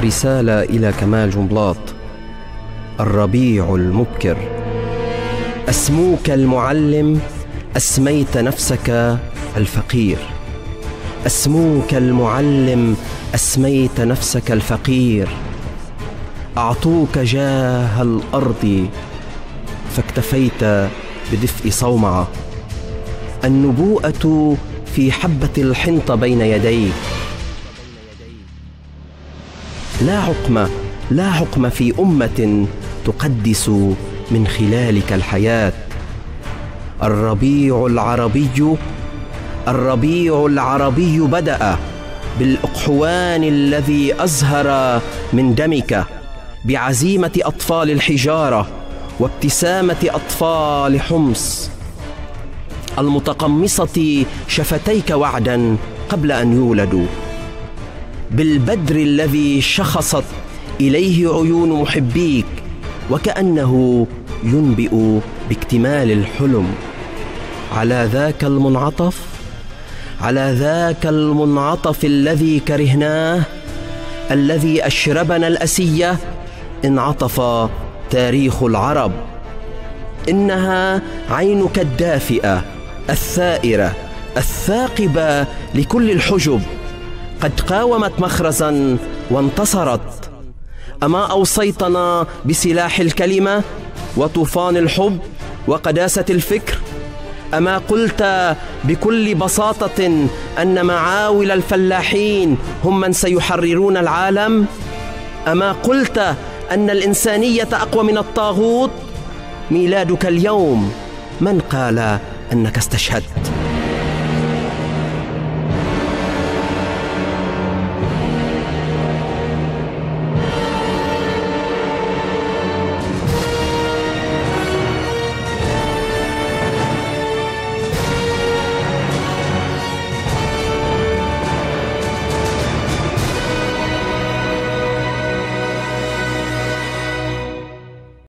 رسالة إلى كمال جنبلاط. الربيع المبكر. أسموك المعلم، أسميت نفسك الفقير. أسموك المعلم، أسميت نفسك الفقير. أعطوك جاه الأرض فاكتفيت بدفء صومعة. النبوءة في حبة الحنطة بين يديك. لا عقم في أمة تقدس من خلالك الحياة. الربيع العربي بدأ بالأقحوان الذي أزهر من دمك، بعزيمة أطفال الحجارة وابتسامة أطفال حمص، المتقمصة شفتيك وعدا قبل أن يولدوا، بالبدر الذي شخصت إليه عيون محبيك وكأنه ينبئ باكتمال الحلم. على ذاك المنعطف الذي كرهناه، الذي أشربنا الأسية، انعطف تاريخ العرب. إنها عينك الدافئة الثائرة الثاقبة لكل الحجب، قد قاومت مخرزا وانتصرت. أما أوصيتنا بسلاح الكلمة وطوفان الحب وقداسة الفكر؟ أما قلت بكل بساطة أن معاول الفلاحين هم من سيحررون العالم؟ أما قلت أن الإنسانية أقوى من الطاغوت؟ ميلادك اليوم، من قال أنك استشهدت؟